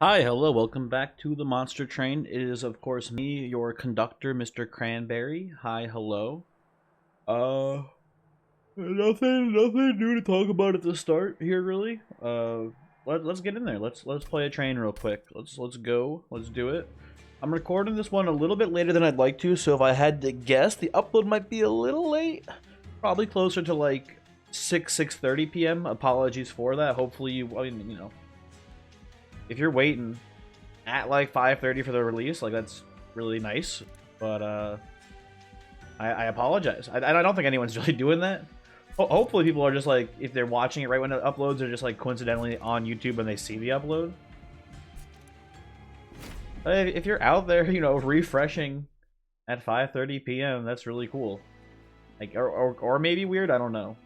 Hi, hello, welcome back to the Monster Train. It is, of course, me, your conductor, Mr. Cranberry. Hi, hello. Uh, nothing new to talk about at the start here, really. Let's get in there. Let's play a train real quick. Let's go. Let's do it. I'm recording this one a little bit later than I'd like to, so if I had to guess, the upload might be a little late. Probably closer to like 6:30 p.m. Apologies for that. Hopefully if you're waiting at like 5:30 for the release, like that's really nice. But I apologize. I don't think anyone's really doing that. Hopefully people are just like, if they're watching it right when it uploads, they're just like coincidentally on YouTube when they see the upload. But if you're out there, refreshing at 5:30 p.m., that's really cool. Like, or maybe weird, I don't know.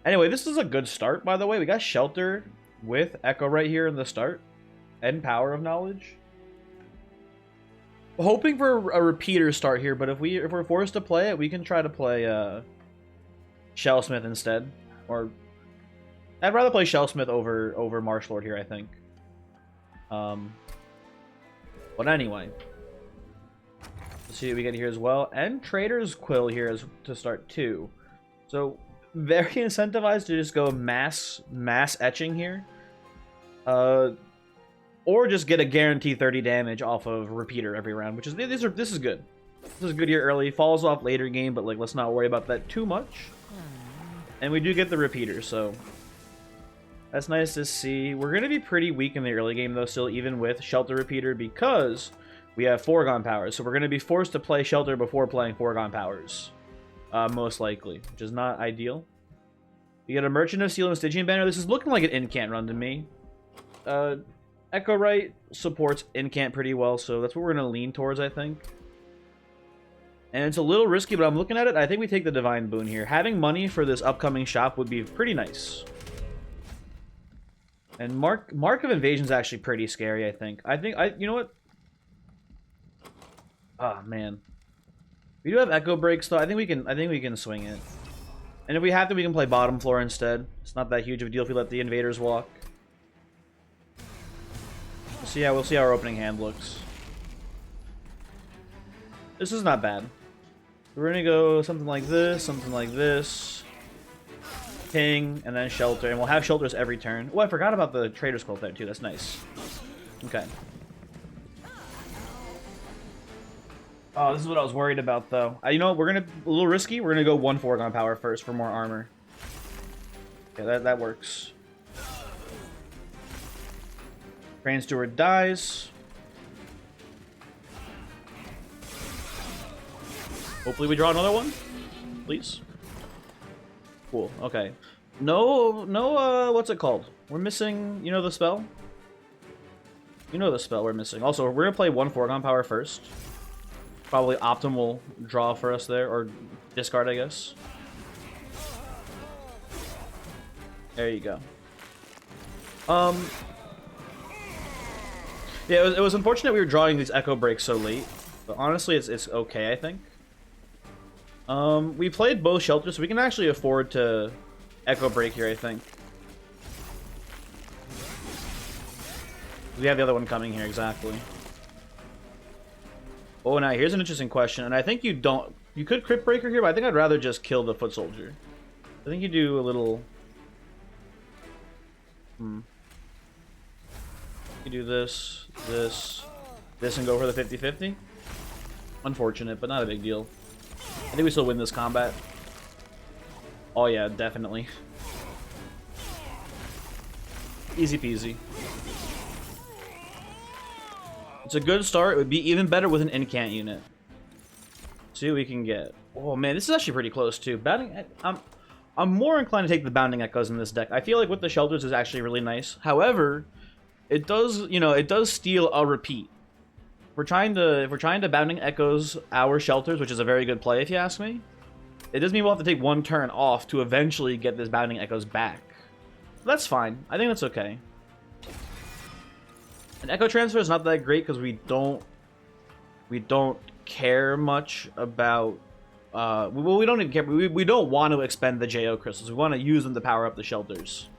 Anyway, this is a good start, by the way. We got Shelter with Echo right here in the start. And Power of Knowledge. Hoping for a repeater start here, but if we're forced to play it, we can try to play Shellsmith instead. Or I'd rather play Shellsmith over Marshallord here, I think. But anyway, let's see what we get here as well. And Trader's Quill here to start too. So very incentivized to just go mass etching here. Or just get a guaranteed 30 damage off of Repeater every round, which is this is good. This is good here early. Falls off later game, but like let's not worry about that too much. And we do get the Repeater, so that's nice to see. We're gonna be pretty weak in the early game though, still, even with Shelter Repeater, because we have Foregone Powers. So we're gonna be forced to play Shelter before playing Foregone Powers, most likely, which is not ideal. We get a Merchant of Steel and Stygian Banner. This is looking like an incant run to me. Echo Right supports incant pretty well, so that's what we're going to lean towards, I think. And it's a little risky, but I'm looking at it. I think we take the Divine Boon here. Having money for this upcoming shop would be pretty nice. And Mark of Invasion is actually pretty scary, I think. You know what? Oh, man. We do have Echo Breaks, though. I think we can swing it. And if we have to, we can play bottom floor instead. It's not that huge of a deal if we let the invaders walk. We'll see how our opening hand looks. This is not bad. We're gonna go something like this, King, and then Shelter, and we'll have Shelters every turn. Oh, I forgot about the Trader's Quill there too. That's nice. Okay. Oh, this is what I was worried about, though. You know what? We're gonna a little risky. We're gonna go 1 Foregone Power first for more armor. Okay, that works. Train Steward dies. Hopefully we draw another one, please. Cool. Okay. No. What's it called? We're missing. You know the spell. You know the spell we're missing. Also, we're gonna play 1 Foregone Power first. Probably optimal draw for us there, or discard, I guess. There you go. Yeah, it was unfortunate we were drawing these Echo Breaks so late, but honestly, it's okay, I think. We played both Shelters, so we can actually afford to Echo Break here, I think. We have the other one coming here, exactly. Oh, now here's an interesting question, and I think you could Crypt Breaker here, but I think I'd rather just kill the Foot Soldier. I think you do a little... You do this, and go for the 50-50. Unfortunate, but not a big deal. I think we still win this combat. Oh yeah, definitely. Easy peasy. It's a good start. It would be even better with an incant unit. See what we can get. Oh man, this is actually pretty close too. I'm more inclined to take the Bounding Echoes in this deck. I feel like with the Shelters is actually really nice. However, it does steal a repeat. If we're trying to Bounding Echoes our Shelters, which is a very good play if you ask me, it does mean we'll have to take 1 turn off to eventually get this Bounding Echoes back. That's fine. I think that's okay. And Echo Transfer is not that great because we don't care much about we don't even care. We don't want to expend the JO crystals. We want to use them to power up the Shelters.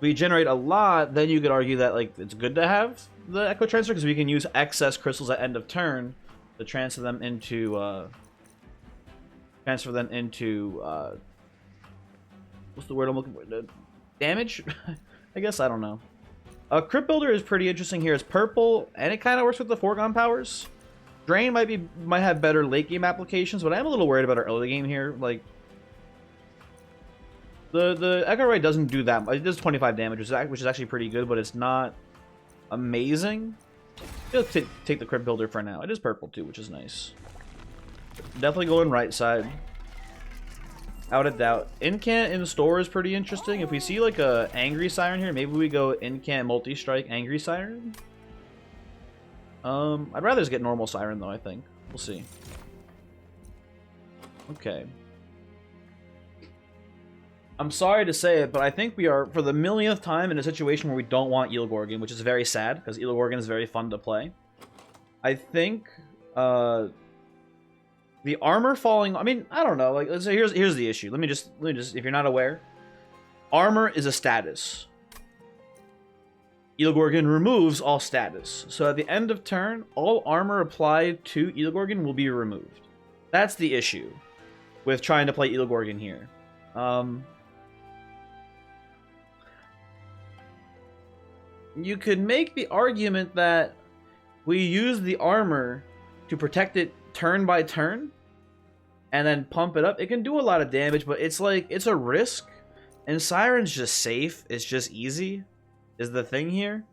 we generate a lot, then you could argue that like it's good to have the Echo Transfer because we can use excess crystals at end of turn to transfer them into what's the word I'm looking for? Damage? I guess, I don't know. Crypt Builder is pretty interesting here. It's purple, and it kind of works with the foregone powers. Drain might have better late game applications, but I'm a little worried about our early game here. Like, the Echo Ray doesn't do that much. It does 25 damage, which is actually pretty good, but it's not amazing. I'll take the Crypt Builder for now. It is purple too, which is nice. Definitely going right side. Out of doubt. Incant in store is pretty interesting. If we see like a Angry Siren here, maybe we go Incant Multistrike Angry Siren. I'd rather just get normal Siren though, I think. We'll see. Okay. I'm sorry to say it, but I think we are, for the millionth time, in a situation where we don't want Eel Gorgon, which is very sad, because Eel Gorgon is very fun to play. I think, the armor falling, I mean, I don't know, like, so here's the issue. Let me just, if you're not aware, armor is a status. Eel Gorgon removes all status. So at the end of turn, all armor applied to Eel Gorgon will be removed. That's the issue with trying to play Eel Gorgon here. You could make the argument that we use the armor to protect it turn by turn and then pump it up. It can do a lot of damage, but it's like, it's a risk, and Siren's just safe. It's just easy is the thing here.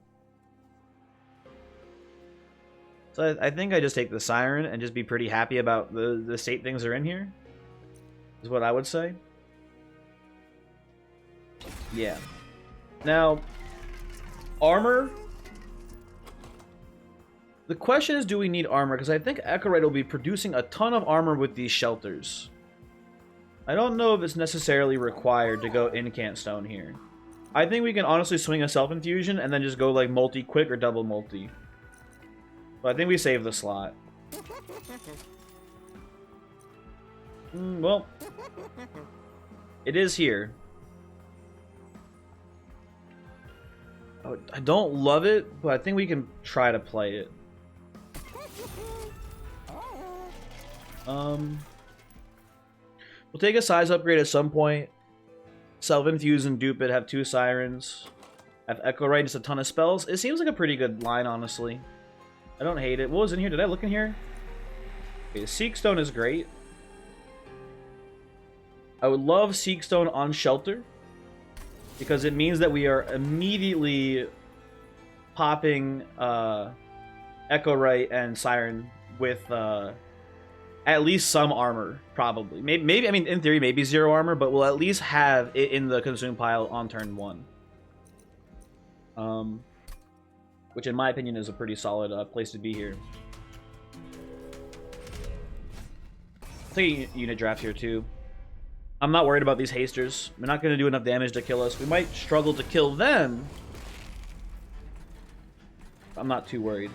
So I think I just take the Siren and just be pretty happy about the state things are in here, is what I would say. Yeah. Now, armor. The question is, do we need armor? Because I think Echorite will be producing a ton of armor with these shelters. I don't know if it's necessarily required to go Incant Stone here. I think we can honestly swing a Self-Infusion and then just go like multi-quick or double multi. But I think we save the slot. Well, it is here. I don't love it, but I think we can try to play it. We'll take a size upgrade at some point. Self-Infuse and dupe it, have 2 Sirens. Have Echo Right, just a ton of spells. It seems like a pretty good line, honestly. I don't hate it. What was in here? Did I look in here? Okay, Seek Stone is great. I would love Seek Stone on Shelter, because it means that we are immediately popping Echo Right and Siren with at least some armor, probably. Maybe, I mean, in theory, maybe 0 armor, but we'll at least have it in the consume pile on turn 1. Which, in my opinion, is a pretty solid place to be here. I'll take a unit draft here, too. I'm not worried about these hasters. They're not going to do enough damage to kill us. We might struggle to kill them. I'm not too worried.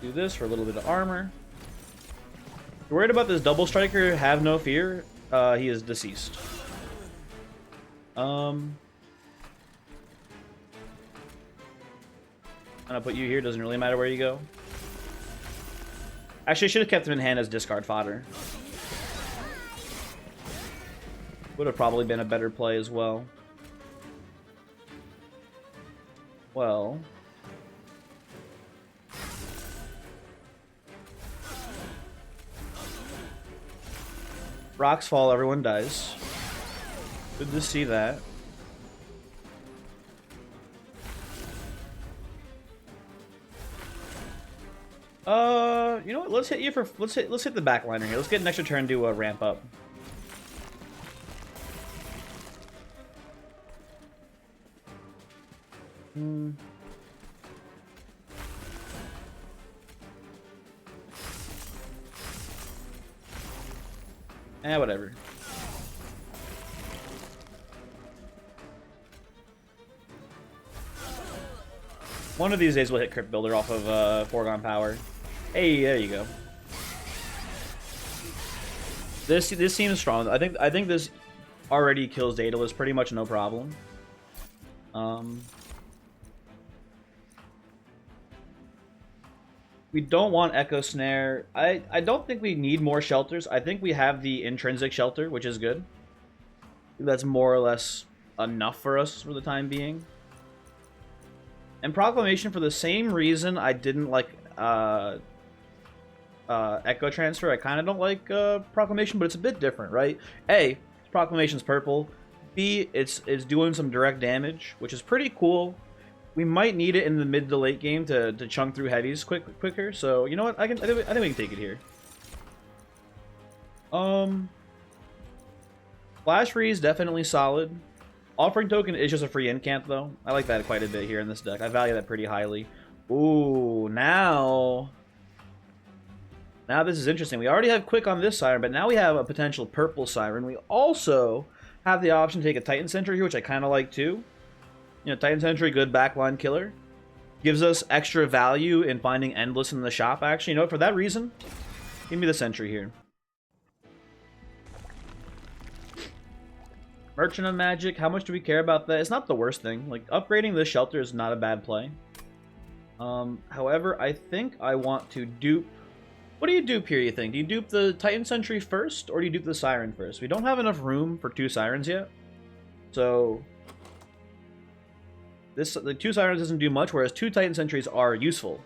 Do this for a little bit of armor. If you're worried about this double striker, have no fear. He is deceased. I'm gonna put you here. Doesn't really matter where you go. Actually, I should have kept him in hand as discard fodder. Would have probably been a better play as well. Well. Rocks fall, everyone dies. Good to see that. You know what? Let's hit you for let's hit the backliner here. Let's get an extra turn to ramp up. Whatever. One of these days we'll hit Crypt Builder off of Foregone Power. Hey, there you go. This seems strong. I think this already kills Daedalus pretty much no problem. We don't want Echo Snare. I don't think we need more shelters. I think we have the intrinsic shelter, which is good. That's more or less enough for us for the time being. And Proclamation, for the same reason I didn't like Echo Transfer. I kind of don't like Proclamation, but it's a bit different, right? A, Proclamation's purple. B, it's doing some direct damage, which is pretty cool. We might need it in the mid to late game to chunk through heavies quicker. So you know what? I think we can take it here. Flash Freeze definitely solid. Offering Token is just a free incant though. I like that quite a bit here in this deck. I value that pretty highly. Ooh, now this is interesting. We already have Quick on this Siren, but now we have a potential purple Siren. We also have the option to take a Titan Sentry here, which I kind of like too. You know, Titan Sentry, good backline killer. Gives us extra value in finding Endless in the shop, actually. You know what, for that reason, give me the Sentry here. Merchant of Magic, how much do we care about that? It's not the worst thing. Like, upgrading this shelter is not a bad play. However, I think I want to dupe... What do you dupe here, you think? Do you dupe the Titan Sentry first, or do you dupe the Siren first? We don't have enough room for 2 Sirens yet. So... the 2 Sirens doesn't do much, whereas 2 Titan Sentries are useful.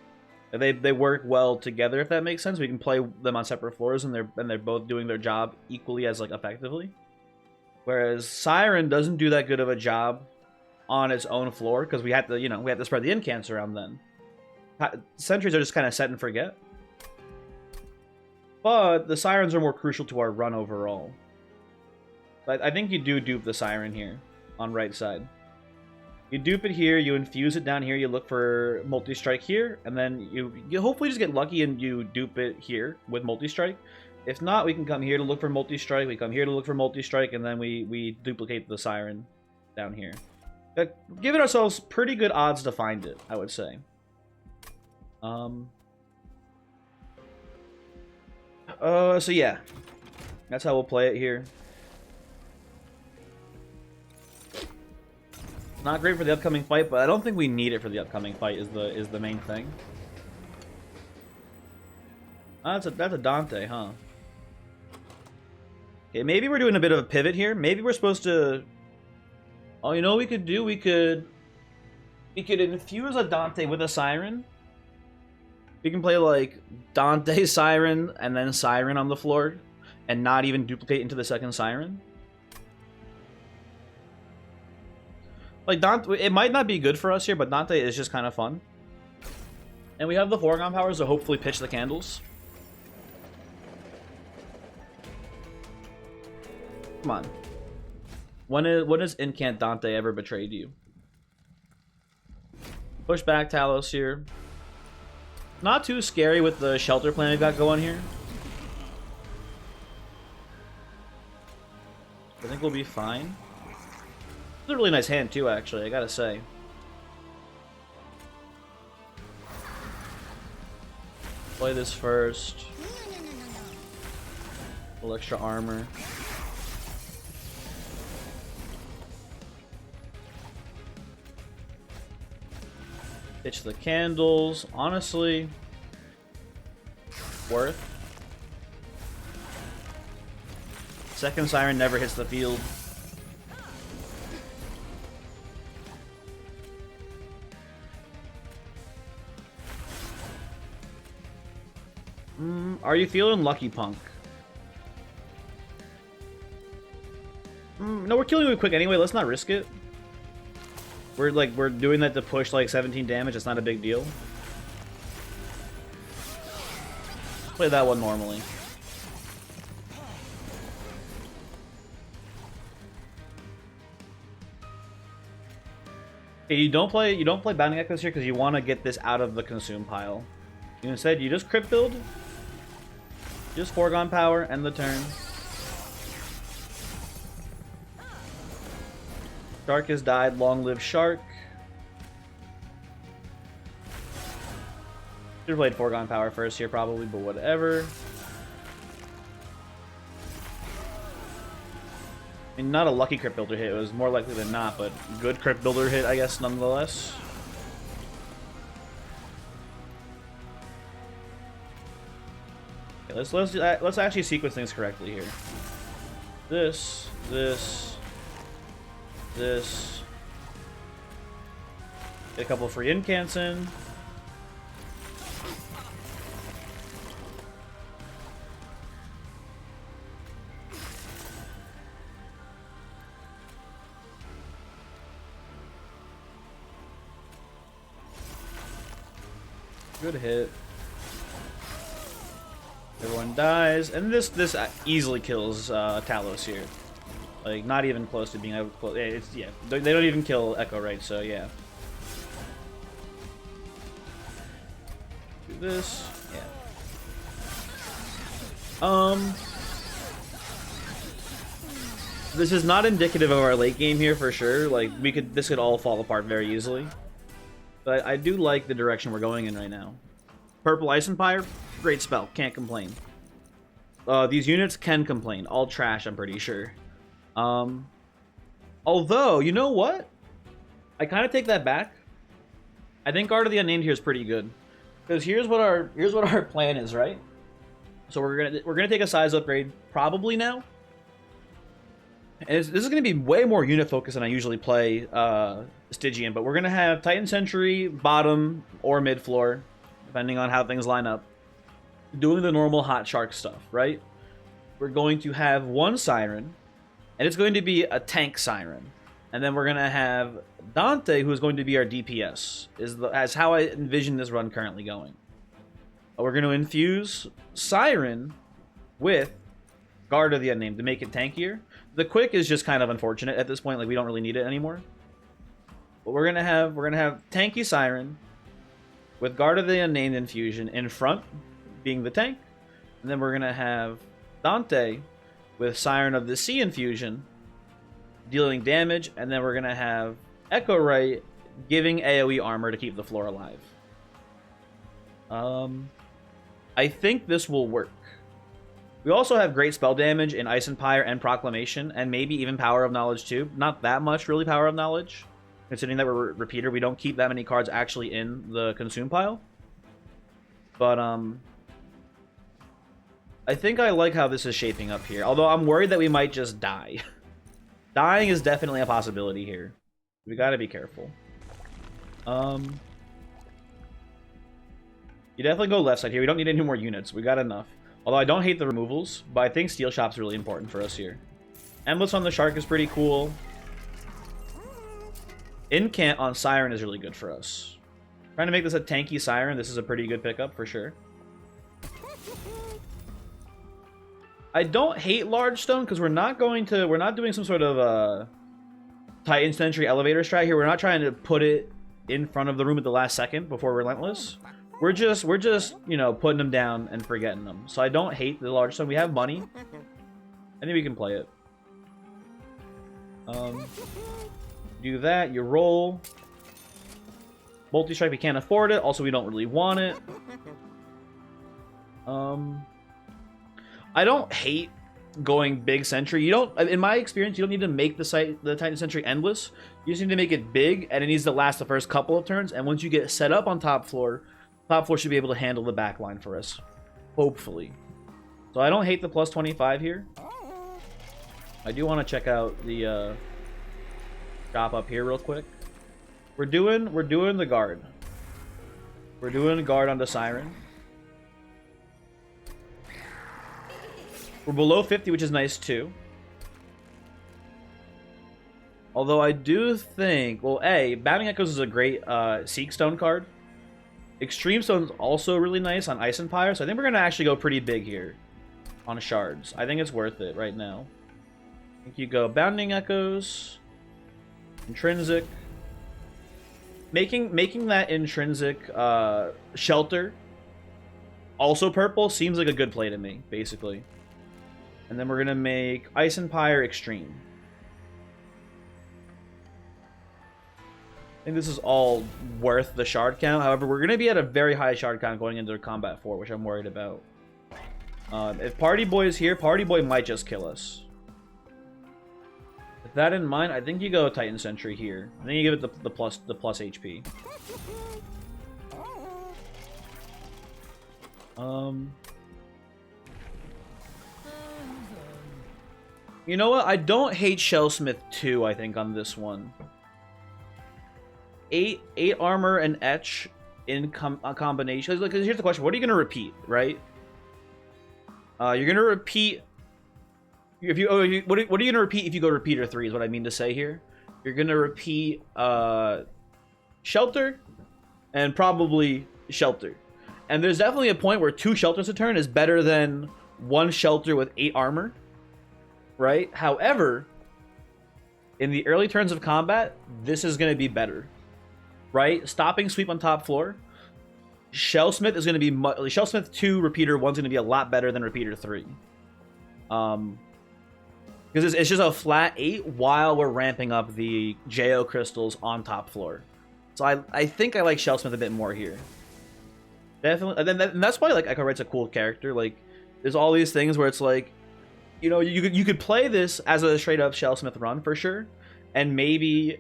They work well together, if that makes sense. We can play them on separate floors, and they're both doing their job equally as like effectively. Whereas Siren doesn't do that good of a job on its own floor because we have to spread the incants around. Then Sentries are just kind of set and forget. But the Sirens are more crucial to our run overall. But I think you do dupe the Siren here on right side. You dupe it here, you infuse it down here, you look for Multistrike here, and then you hopefully just get lucky and you dupe it here with Multistrike. If not, we can come here to look for Multistrike, we come here to look for Multistrike, and then we duplicate the Siren down here. Giving ourselves pretty good odds to find it, I would say. So yeah. That's how we'll play it here. Not great for the upcoming fight, but I don't think we need it for the upcoming fight is the main thing. Oh, that's a Dante, huh? Okay, maybe we're doing a bit of a pivot here. Maybe we're supposed to... Oh, you know what we could do? We could infuse a Dante with a Siren. We can play like Dante Siren and then Siren on the floor and not even duplicate into the second Siren. Like, Dante, it might not be good for us here, but Dante is just kind of fun. And we have the foregone powers to hopefully pitch the candles. Come on. When has Incant Dante ever betrayed you? Push back Talos here. Not too scary with the shelter plan we've got going here. I think we'll be fine. It's a really nice hand too, actually, I gotta say. Play this first. A little extra armor. Pitch the candles. Honestly, worth. Second Siren never hits the field. Are you feeling lucky, Punk? No, we're killing it quick anyway. Let's not risk it. We're doing that to push like 17 damage. It's not a big deal. Play that one normally. Okay, you don't play Bounding Echoes here because you want to get this out of the consume pile. Instead, you just crypt build. Just foregone power, end the turn. Shark has died, long live Shark. Should have played foregone power first here probably, but whatever. I mean, not a lucky crypt builder hit. It was more likely than not, but good crypt builder hit, I guess, nonetheless. Okay, let's actually sequence things correctly here. This. Get a couple free incants in. Good hit. Everyone dies, and this easily kills Talos here. Like, not even close to being able to close. Yeah, they don't even kill Echo, right? So yeah. Do this, yeah. This is not indicative of our late game here for sure. Like, this could all fall apart very easily. But I do like the direction we're going in right now. Purple Ice Empire, great spell, can't complain. These units can complain. All trash, I'm pretty sure. Although, you know what? I kind of take that back. I think Guard of the Unnamed here is pretty good. Because here's what our plan is, right? So we're gonna take a size upgrade probably now. And this is gonna be way more unit focused than I usually play Stygian, but we're gonna have Titan Sentry bottom or mid floor, depending on how things line up. Doing the normal hot shark stuff, right? We're going to have one Siren, and it's going to be a tank Siren. And then we're gonna have Dante, who is going to be our DPS, as how I envision this run currently going. We're going to infuse Siren with Guard of the Unnamed to make it tankier. The quick is just kind of unfortunate at this point, like we don't really need it anymore. But we're gonna have tanky Siren with Guard of the Unnamed infusion in front, being the tank, and then we're gonna have Dante with Siren of the Sea infusion, dealing damage, and then we're gonna have Echo Right giving AoE armor to keep the floor alive. I think this will work. We also have great spell damage in Ice Empire and Proclamation, and maybe even Power of Knowledge too. Not that much, really, Power of Knowledge. Considering that we're Repeater, we don't keep that many cards actually in the Consume pile. But, I think I like how this is shaping up here. Although I'm worried that we might just die. Dying is definitely a possibility here. We gotta be careful. You definitely go left side here. We don't need any more units. We got enough. Although I don't hate the removals, but I think Steel Shop's really important for us here. Endless on the Shark is pretty cool. Incant on Siren is really good for us. Trying to make this a tanky Siren, this is a pretty good pickup for sure. I don't hate Large Stone because we're not doing some sort of Titan Sentry elevator strat here. We're not trying to put it in front of the room at the last second before Relentless. We're just, you know, putting them down and forgetting them. So I don't hate the Large Stone. We have money. I think we can play it. Do that, you roll. Multistrike, we can't afford it. Also, we don't really want it. I don't hate going big Sentry. You don't, in my experience, you don't need to make the Titan Sentry endless. You just need to make it big, and it needs to last the first couple of turns. And once you get set up on top floor should be able to handle the back line for us. Hopefully. So I don't hate the plus 25 here. I do want to check out the shop up here real quick. We're doing the guard. We're doing the guard on the Siren. We're below 50, which is nice too. Although I do think, well, Bounding Echoes is a great Seek Stone card. Extreme Stone's also really nice on Ice Empire, so I think we're going to actually go pretty big here on Shards. I think it's worth it right now. I think you go Bounding Echoes, Intrinsic. Making that Intrinsic Shelter also purple seems like a good play to me, basically. And then we're going to make Ice Empire Extreme. I think this is all worth the shard count. However, we're going to be at a very high shard count going into Combat 4, which I'm worried about. If Party Boy is here, Party Boy might just kill us. With that in mind, I think you go Titan Sentry here. I think you give it the plus HP. You know what? I don't hate Shellsmith 2, I think, on this one. 8 armor and etch in combination. Because here's the question: what are you gonna repeat, right? You're gonna repeat. If you what are you gonna repeat if you go Repeater 3? Is what I mean to say here. You're gonna repeat Shelter, and probably Shelter. And there's definitely a point where 2 Shelters a turn is better than 1 Shelter with 8 armor, right? However, in the early turns of combat, this is gonna be better, right? Stopping sweep on top floor. Shellsmith is going to be Shellsmith 2 Repeater 1 is going to be a lot better than Repeater 3. Because it's just a flat 8 while we're ramping up the JO crystals on top floor. So I think I like Shellsmith a bit more here. Definitely, and that's why like Echo Wright's a cool character. Like, there's all these things where it's like, you know, you could play this as a straight up Shellsmith run for sure, and maybe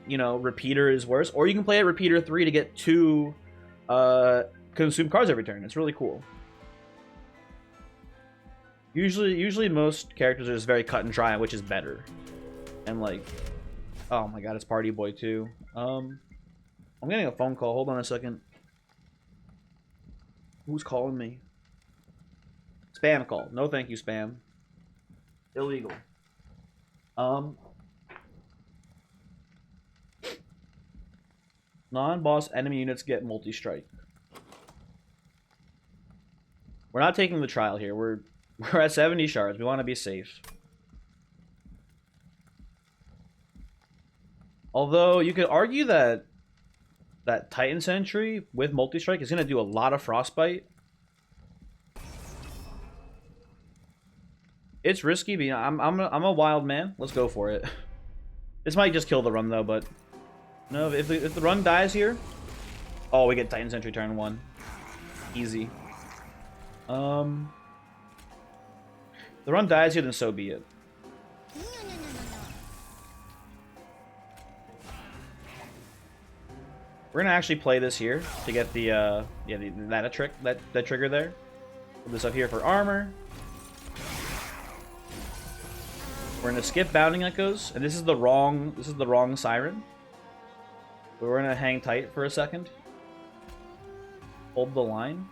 you know, Repeater is worse, or you can play at Repeater 3 to get 2 consume cards every turn. It's really cool. Usually most characters are just very cut and dry, which is better. And like, oh my god, it's Party Boy too. I'm getting a phone call. Hold on a second. Who's calling me? Spam call. No thank you, spam. Illegal. Non-boss enemy units get multi-strike. We're not taking the trial here. We're at 70 shards. We want to be safe. Although you could argue that Titan Sentry with multi-strike is going to do a lot of frostbite. It's risky, but I'm a wild man. Let's go for it. This might just kill the run though, but no, if the run dies here, oh, we get Titan Sentry turn 1. Easy. If the run dies here, then so be it. We're gonna actually play this here to get the that trigger there. Put this up here for armor. We're gonna skip Bounding Echoes, and this is the wrong siren. But we're gonna hang tight for a second. Hold the line.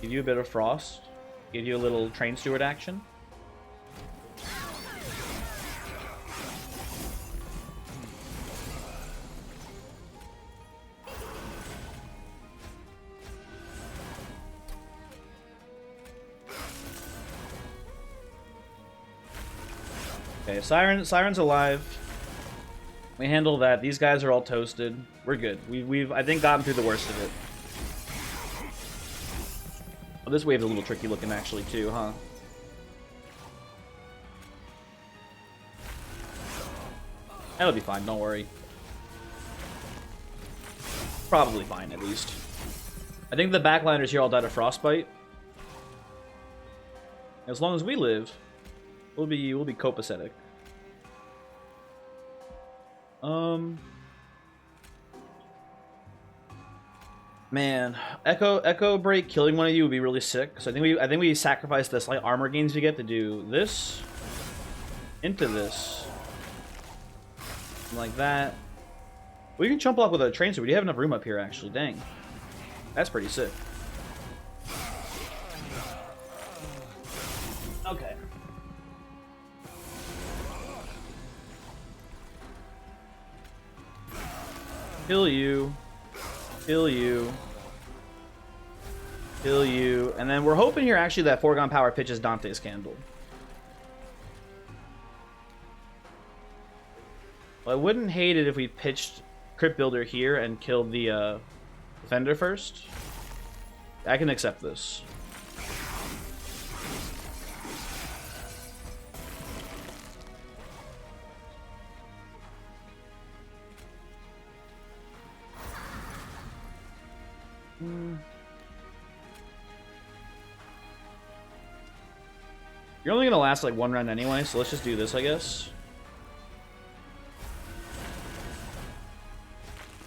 Give you a bit of frost. Give you a little train steward action. Okay, Siren's alive. We handle that. These guys are all toasted. We're good. We've I think gotten through the worst of it. Oh, this wave's a little tricky looking actually too, huh? That'll be fine, don't worry. Probably fine at least. I think the backliners here all died of frostbite. As long as we live, we'll be copacetic. Man, Echo Break killing one of you would be really sick. So I think we sacrifice the slight armor gains we get to do this into this. Like that. We can jump block with a train suit. We have enough room up here actually. Dang. That's pretty sick. Okay. Kill you. Kill you. Kill you. And then we're hoping here actually that Foregone Power pitches Dante's Candle. Well, I wouldn't hate it if we pitched Crypt Builder here and killed the Defender first. I can accept this. You're only gonna last like one round anyway, so let's just do this, I guess.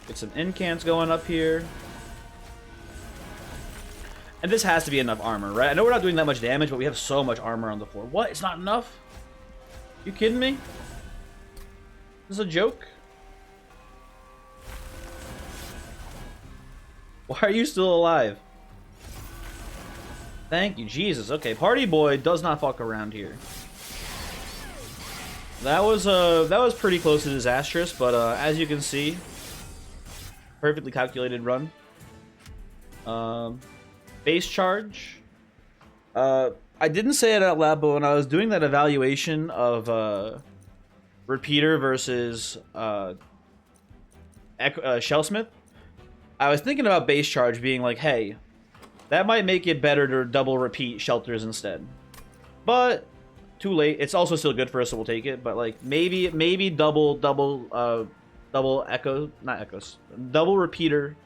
Get some incants going up here. And this has to be enough armor, right? I know we're not doing that much damage, but we have so much armor on the floor. What? It's not enough? You kidding me? This is a joke? Why are you still alive? Thank you, Jesus. Okay, Party Boy does not fuck around here. That was pretty close to disastrous, but as you can see, perfectly calculated run. Base charge. I didn't say it out loud, but when I was doing that evaluation of Repeater versus Shellsmith, I was thinking about base charge being like, hey, that might make it better to double repeat shelters instead. But too late. It's also still good for us, so we'll take it. But like maybe double echo, not echoes, double repeater,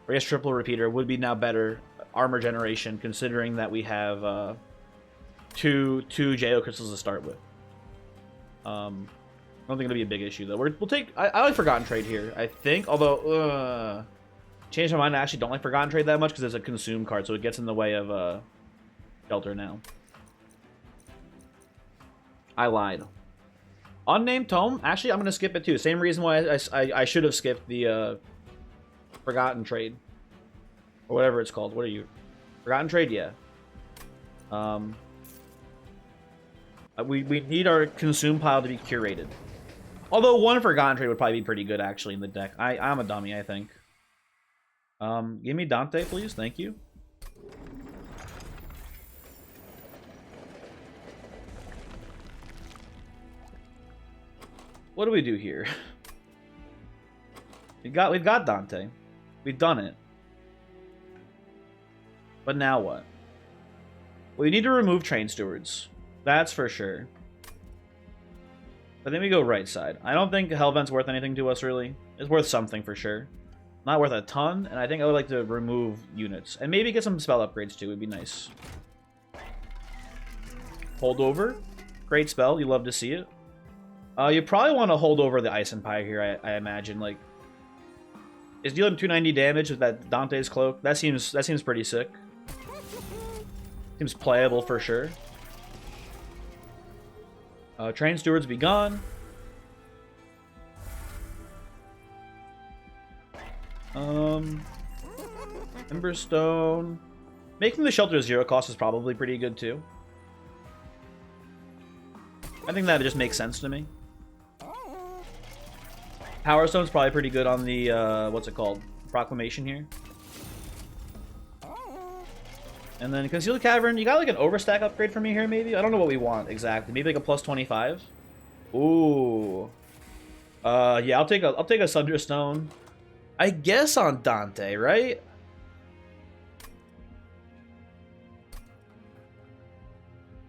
or I guess triple repeater would be now better armor generation, considering that we have two JO crystals to start with. I don't think it'll be a big issue though. We'll take. I like Forgotten Trade here, I think. Although changed my mind. I actually don't like Forgotten Trade that much because it's a consume card, so it gets in the way of Shelter now. I lied. Unnamed Tome. Actually, I'm gonna skip it too. Same reason why I should have skipped the Forgotten Trade or whatever it's called. What are you? Forgotten Trade? Yeah. We need our consume pile to be curated. Although one Forgotten Trade would probably be pretty good actually in the deck. I'm a dummy, I think. Give me Dante, please. Thank you. What do we do here? We've got Dante. We've done it. But now what? We need to remove Train Stewards. That's for sure. But then we go right side. I don't think Hellvent's worth anything to us, really. It's worth something for sure. Not worth a ton, and I think I would like to remove units. And maybe get some spell upgrades too, would be nice. Hold over. Great spell, you love to see it. You probably want to hold over the Ice Empire here, I imagine. Like, is dealing 290 damage with that Dante's Cloak. That seems pretty sick. Seems playable for sure. Train Stewards be gone. Emberstone. Making the shelter 0 cost is probably pretty good too. I think that just makes sense to me. Power Stone's probably pretty good on the what's it called? Proclamation here. And then Concealed Cavern, you got like an overstack upgrade for me here, maybe? I don't know what we want exactly. Maybe like a plus 25. Ooh. Yeah, I'll take a Sunderstone. I guess on Dante, right?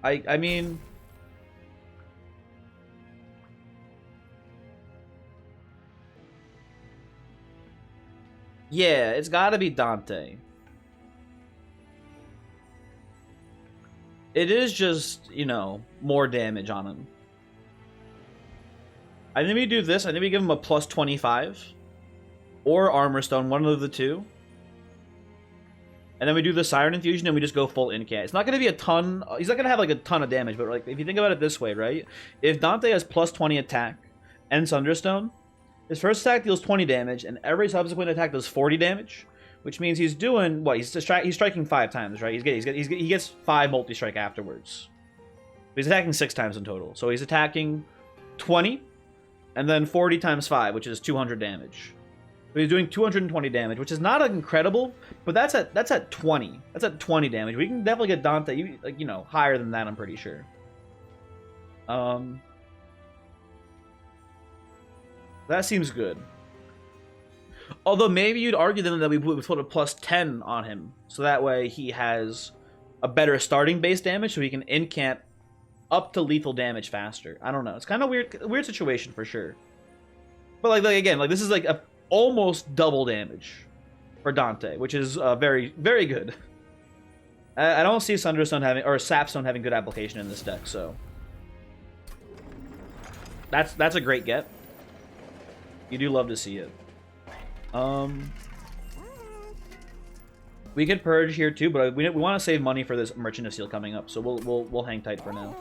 I mean, yeah, it's got to be Dante. It is just, you know, more damage on him. I think we do this. I think we give him a plus 25. Or Armor Stone, one of the two. And then we do the Siren Infusion and we just go full Incat. It's not going to be a ton. He's not going to have like a ton of damage, but like if you think about it this way, right? If Dante has plus 20 attack and Sunderstone, his first attack deals 20 damage and every subsequent attack does 40 damage, which means he's doing what? He's striking 5 times, right? He gets 5 multi-strike afterwards. He's attacking 6 times in total. So he's attacking 20 and then 40 times 5, which is 200 damage. So he's doing 220 damage, which is not incredible, but that's at 20. That's at 20 damage. We can definitely get Dante, you know, higher than that, I'm pretty sure. That seems good. Although maybe you'd argue then that we put a plus 10 on him, so that way he has a better starting base damage, so he can incant up to lethal damage faster. I don't know. It's kind of weird situation for sure. But like again, like this is like a almost double damage for Dante, which is very, very good. I don't see Sunderstone having, or Sapstone having good application in this deck, so that's a great get. You do love to see it. We could purge here too, but we want to save money for this Merchant of Steel coming up, so we'll hang tight for now.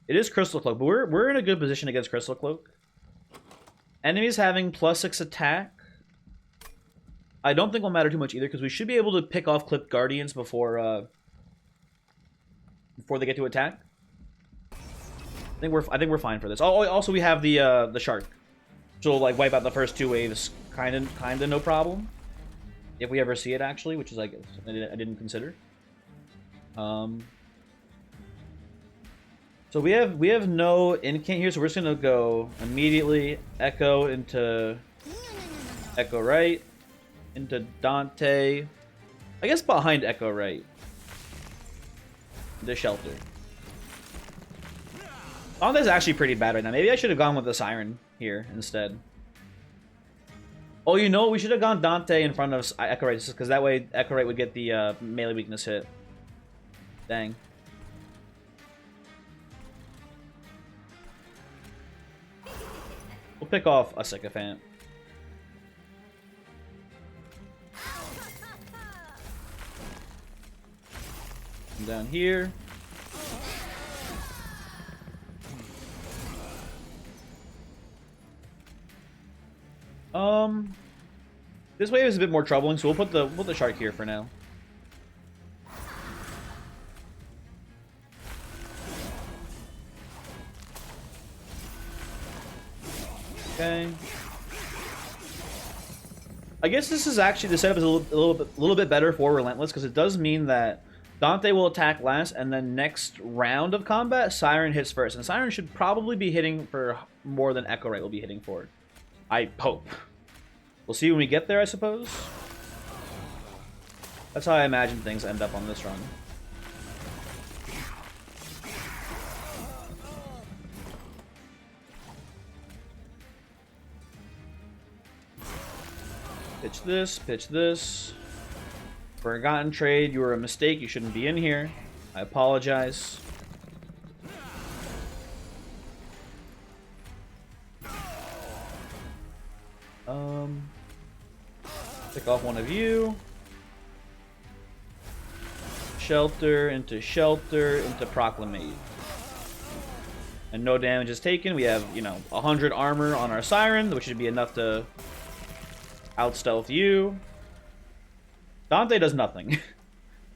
It is Crystal Cloak, but we're in a good position against Crystal Cloak. Enemies having +6 attack. I don't think will matter too much either, because we should be able to pick off Clipped Guardians before they get to attack. I think we're fine for this. Oh, also we have the shark, so like wipe out the first 2 waves, kind of no problem. If we ever see it actually, which is I guess I didn't consider. So we have no incant here, so we're just gonna go immediately Echo into Echo right, into Dante. I guess behind Echo right. The Shelter. Dante's actually pretty bad right now. Maybe I should have gone with the Siren here instead. Oh, you know, we should have gone Dante in front of Echo right, because that way Echo right would get the melee weakness hit. Dang. We'll pick off a Sycophant. And down here. This wave is a bit more troubling, so we'll put the shark here for now. Okay. I guess this is actually, the setup is a little bit better for Relentless, because it does mean that Dante will attack last, and then next round of combat, Siren hits first. And Siren should probably be hitting for more than Echo Right will be hitting for. I hope. We'll see when we get there, I suppose. That's how I imagine things end up on this run. Pitch this, pitch this. Forgotten trade, you were a mistake, you shouldn't be in here. I apologize. Pick off one of you. Shelter into Proclamate. And no damage is taken. We have, you know, 100 armor on our Siren, which should be enough to out-stealth you. Dante does nothing.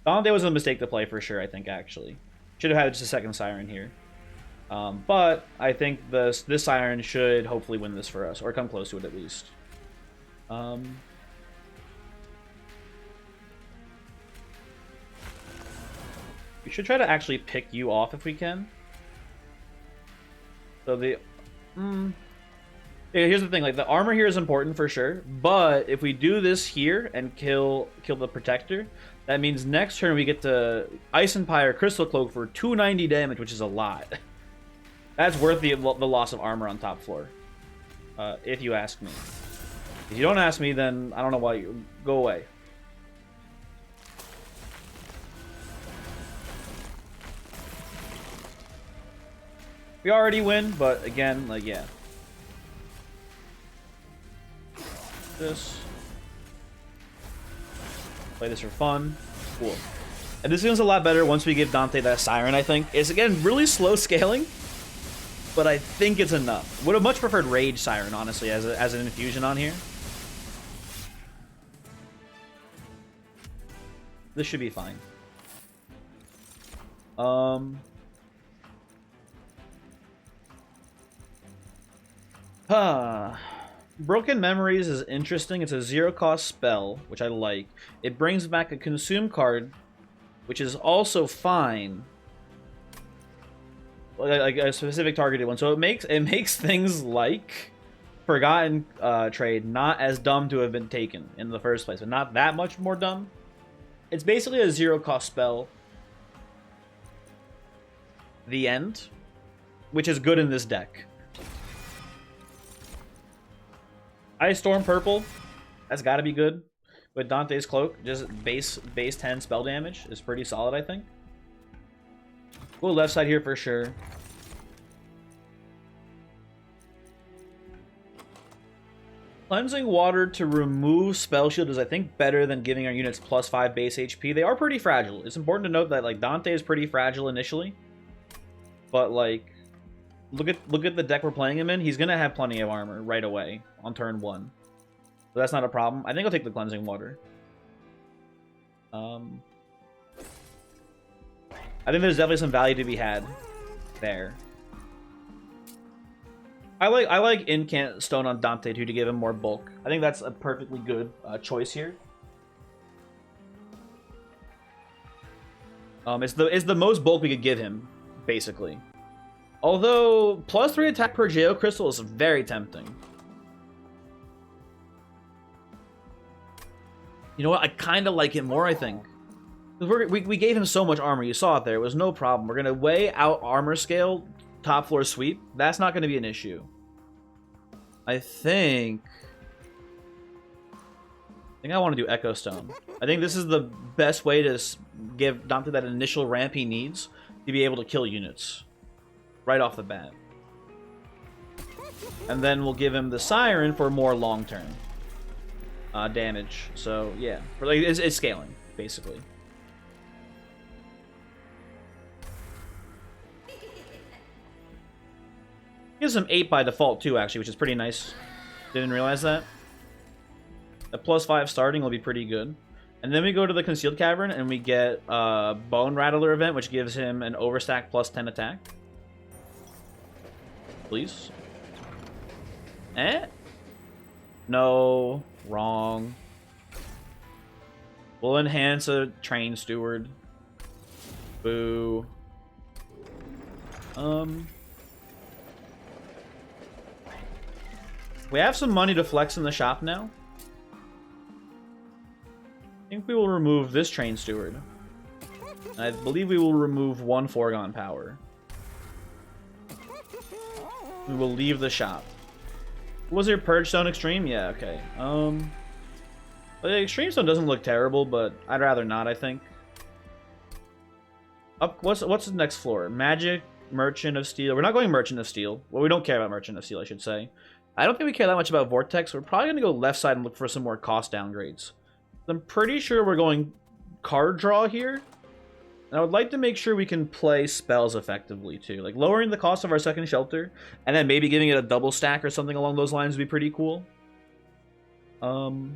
Dante was a mistake to play for sure, I think, actually. Should have had just a second Siren here. But I think this Siren should hopefully win this for us, or come close to it at least. We should try to actually pick you off if we can. So the... Yeah, here's the thing, like, the armor here is important for sure, but if we do this here and kill the Protector, that means next turn we get to Ice Empire Crystal Cloak for 290 damage, which is a lot. That's worth the loss of armor on top floor, if you ask me. If you don't ask me, then I don't know why you... Go away. We already win, but again, like, yeah. This. Play this for fun. Cool. And this feels a lot better once we give Dante that Siren, I think. It's, again, really slow scaling, but I think it's enough. Would have much preferred Rage Siren, honestly, as an infusion on here. This should be fine. Broken Memories is interesting. It's a 0-cost spell, which I like. It brings back a consume card, which is also fine. Like a specific targeted one. So it makes things like Forgotten Trade not as dumb to have been taken in the first place, but not that much more dumb. It's basically a 0-cost spell. The end, which is good in this deck. Ice Storm purple. That's got to be good. With Dante's Cloak, just base 10 spell damage is pretty solid, I think. Go left side here for sure. Cleansing Water to remove Spell Shield is, I think, better than giving our units +5 base HP. They are pretty fragile. It's important to note that, like, Dante is pretty fragile initially. But, like, look at the deck we're playing him in. He's going to have plenty of armor right away on turn 1. So that's not a problem. I think I'll take the Cleansing Water. I think there's definitely some value to be had there. I like Incant Stone on Dante too to give him more bulk. I think that's a perfectly good choice here. It's the most bulk we could give him, basically. Although +3 attack per Geo Crystal is very tempting. You know what? I kind of like it more, I think. We gave him so much armor. You saw it there. It was no problem. We're going to weigh out armor scale, top floor sweep. That's not going to be an issue. I think I want to do Echo Stone. I think this is the best way to give Dante that initial ramp he needs to be able to kill units right off the bat. And then we'll give him the Siren for more long-term damage. So, yeah. It's scaling, basically. Gives him 8 by default too, actually, which is pretty nice. Didn't realize that. A +5 starting will be pretty good. And then we go to the Concealed Cavern and we get a Bone Rattler event, which gives him an overstack +10 attack. Please. No. Wrong. We'll enhance a Train Steward. Boo. We have some money to flex in the shop now. I think we will remove this Train Steward. I believe we will remove 1 Foregone Power. We will leave the shop. Was your Purge Stone Extreme? Yeah, okay. The Extreme Stone doesn't look terrible, but I'd rather not, I think. Up, what's the next floor? Magic, Merchant of Steel. We're not going Merchant of Steel. Well, we don't care about Merchant of Steel, I should say. I don't think we care that much about Vortex. We're probably going to go left side and look for some more cost downgrades. I'm pretty sure we're going card draw here. And I would like to make sure we can play spells effectively, too. Like, lowering the cost of our second shelter, and then maybe giving it a double stack or something along those lines would be pretty cool. We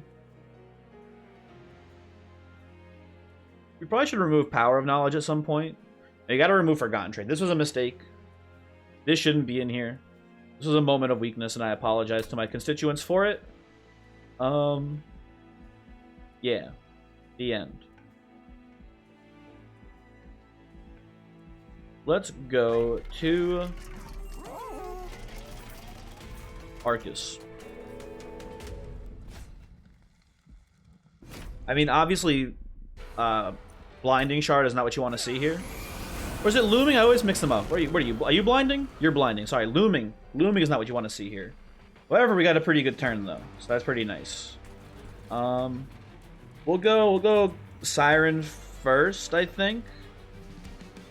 probably should remove Power of Knowledge at some point. You gotta remove Forgotten Trade. This was a mistake. This shouldn't be in here. This was a moment of weakness, and I apologize to my constituents for it. Yeah. The end. Let's go to Arcus. I mean, obviously, Blinding Shard is not what you want to see here. Or is it Looming? I always mix them up. Where are you? Are you blinding? You're blinding. Sorry, Looming. Looming is not what you want to see here. However, we got a pretty good turn though, so that's pretty nice. We'll go Siren first, I think.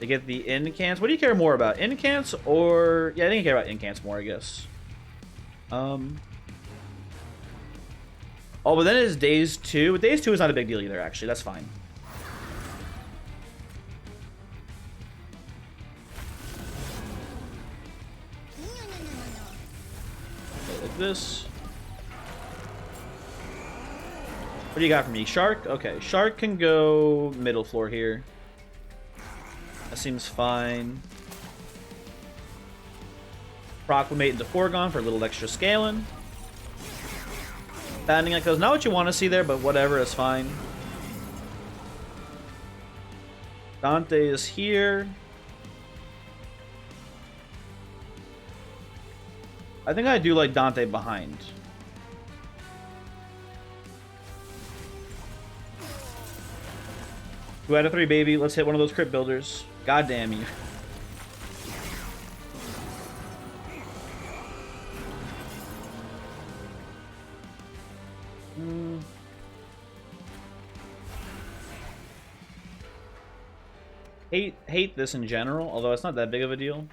To get the Incants. What do you care more about? Incants or... Yeah, I think you care about Incants more, I guess. Oh, but then it's Days 2. But Days 2 is not a big deal either, actually. That's fine. Okay, like this. What do you got for me? Shark? Okay, Shark can go middle floor here. That seems fine. Proclamate into Foregone for a little extra scaling. Banding Echoes, not what you want to see there, but whatever, is fine. Dante is here. I think I do like Dante behind. 2 out of 3, baby. Let's hit one of those crypt builders. God damn you. Hate this in general, although it's not that big of a deal.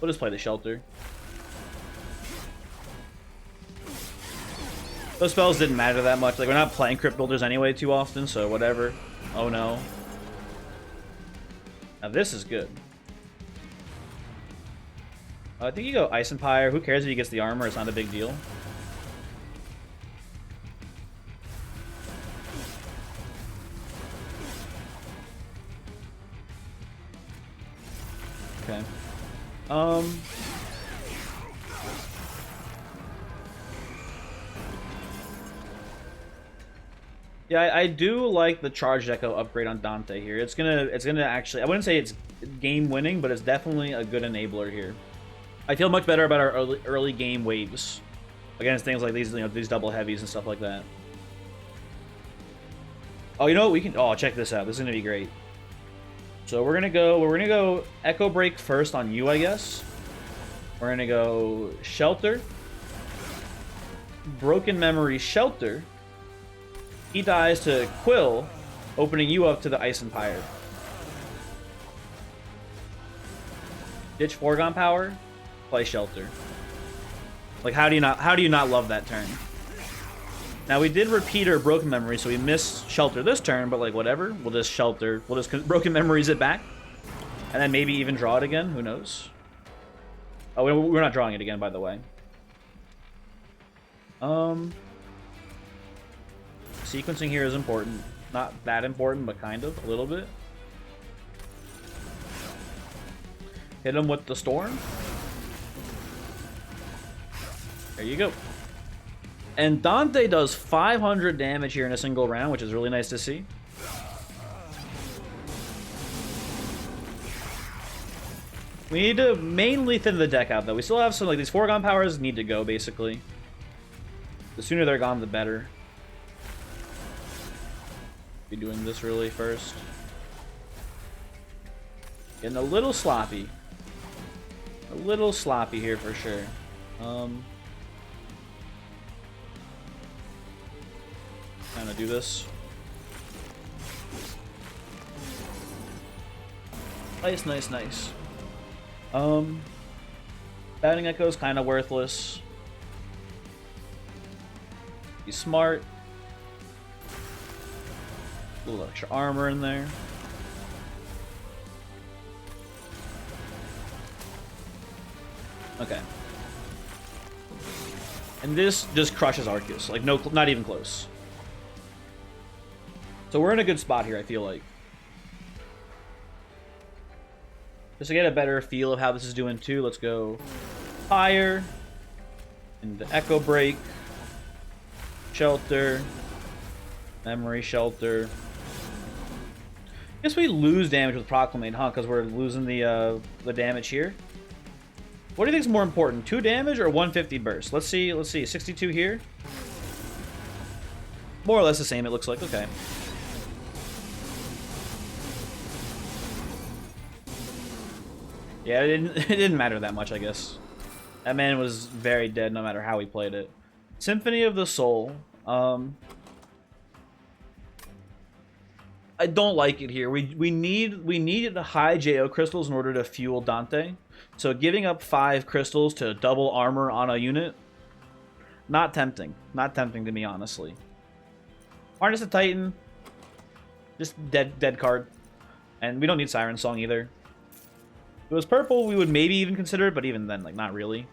We'll just play the Shelter. Those spells didn't matter that much. Like, we're not playing Crypt Builders anyway too often, so whatever. Oh no. Now this is good. I think you go Ice Empire. Who cares if he gets the armor? It's not a big deal. Okay. Yeah, I do like the Charged Echo upgrade on Dante here. It's gonna actually, I wouldn't say it's game winning, but it's definitely a good enabler here. I feel much better about our early game waves against things like these, you know, these double heavies and stuff like that. Oh, you know what? We can. Oh, check this out. This is gonna be great. So we're gonna go Echo Break first on you, I guess. We're gonna go Shelter, Broken Memory, Shelter. He dies to Quill, opening you up to the Ice Empire. Ditch Foregone Power, play Shelter. Like, how do you not love that turn? Now we did Repeater Broken Memory, so we missed Shelter this turn, but like whatever, we'll just Shelter, we'll just Broken Memories it back, and then maybe even draw it again. Who knows? Oh, we're not drawing it again, by the way. Sequencing here is important. Not that important, but kind of, a little bit. Hit him with the Storm. There you go. And Dante does 500 damage here in a single round, which is really nice to see. We need to mainly thin the deck out, though. We still have some, like, these foregone powers need to go, basically. The sooner they're gone, the better. Be doing this really first. Getting a little sloppy. A little sloppy here for sure. Kind of do this. Nice, nice, nice. Batting Echo's kind of worthless. Be smart. A little extra armor in there. Okay. And this just crushes Arceus. Like, no, not even close. So we're in a good spot here, I feel like. Just to get a better feel of how this is doing too, let's go Fire, and the Echo Break, Shelter, Memory Shelter. Guess we lose damage with Proclamate, huh? Because we're losing the damage here. What do you think is more important, 2 damage or 150 burst? Let's see. 62 here. More or less the same, it looks like. Okay. Yeah, it didn't matter that much, I guess. That man was very dead no matter how he played it. Symphony of the Soul. I don't like it here. We need the high JO crystals in order to fuel Dante. So giving up 5 crystals to double armor on a unit, not tempting. Not tempting to me, honestly. Harness the Titan, just dead card. And we don't need Siren Song either. If it was purple, we would maybe even consider it, but even then, like, not really.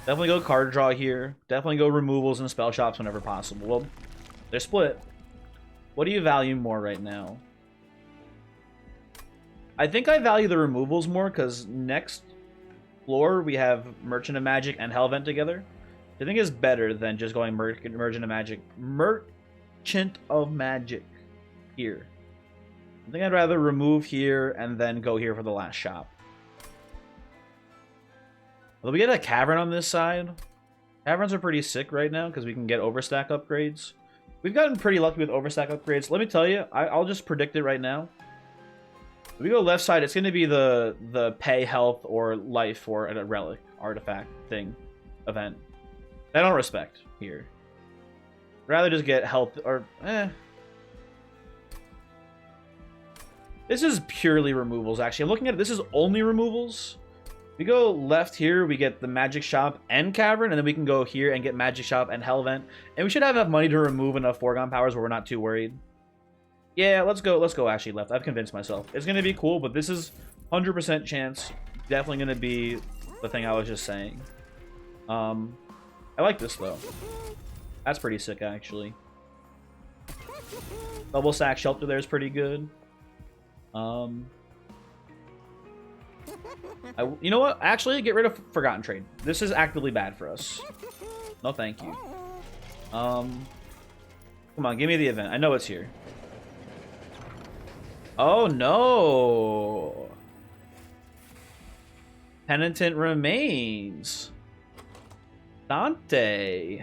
Definitely go card draw here. Definitely go removals and spell shops whenever possible. Well, they're split. What do you value more right now? I think I value the removals more because next floor we have Merchant of Magic and Hellvent together. I think is better than just going Merchant of Magic here. I think I'd rather remove here and then go here for the last shop. Although we get a Cavern on this side. Caverns are pretty sick right now because we can get Overstack upgrades. We've gotten pretty lucky with Overstack upgrades. Let me tell you, I'll just predict it right now. If we go left side, it's going to be the pay health or life or a relic, artifact thing, event. I don't respect here. Rather just get health or This is purely removals, actually. I'm looking at it. This is only removals. We go left here, we get the Magic Shop and Cavern, and then we can go here and get Magic Shop and Hellvent. And we should have enough money to remove enough foregone powers where we're not too worried. Yeah, let's go actually left. I've convinced myself. It's going to be cool, but this is 100% chance. Definitely going to be the thing I was just saying. I like this, though. That's pretty sick, actually. Double stack Shelter there is pretty good. You know what? Actually, get rid of Forgotten Trade. This is actively bad for us. No, thank you. Come on, give me the event. I know it's here. Oh, no. Penitent remains. Dante.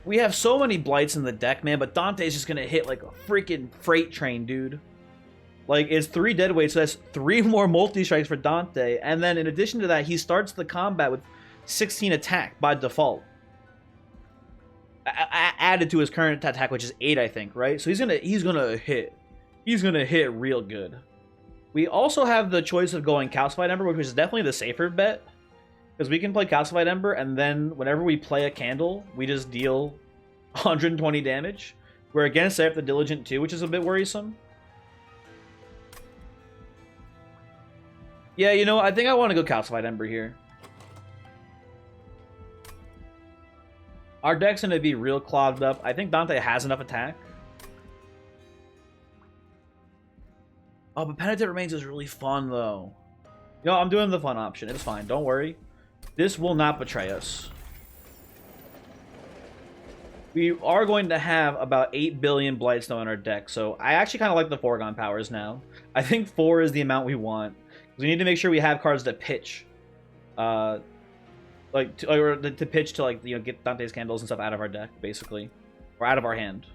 We have so many blights in the deck, man, but Dante's just gonna hit like a freaking freight train, dude. Like, it's 3 dead weights, so that's 3 more multi-strikes for Dante. And then in addition to that, he starts the combat with 16 attack by default. Added to his current attack, which is 8, I think, right? So he's gonna hit. He's gonna hit real good. We also have the choice of going Calcified Ember, which is definitely the safer bet. Because we can play Calcified Ember, and then whenever we play a candle, we just deal 120 damage. We're against Seraph the Diligent too, which is a bit worrisome. Yeah, you know, I think I want to go Calcified Ember here. Our deck's going to be real clogged up. I think Dante has enough attack. Oh, but Penitent Remains is really fun, though. You know, I'm doing the fun option. It's fine. Don't worry. This will not betray us. We are going to have about 8 billion Blightstone in our deck, so I actually kind of like the foregone powers now. I think 4 is the amount we want. We need to make sure we have cards that pitch. To pitch to, like, you know, get Dante's Candles and stuff out of our deck, basically. Or out of our hand.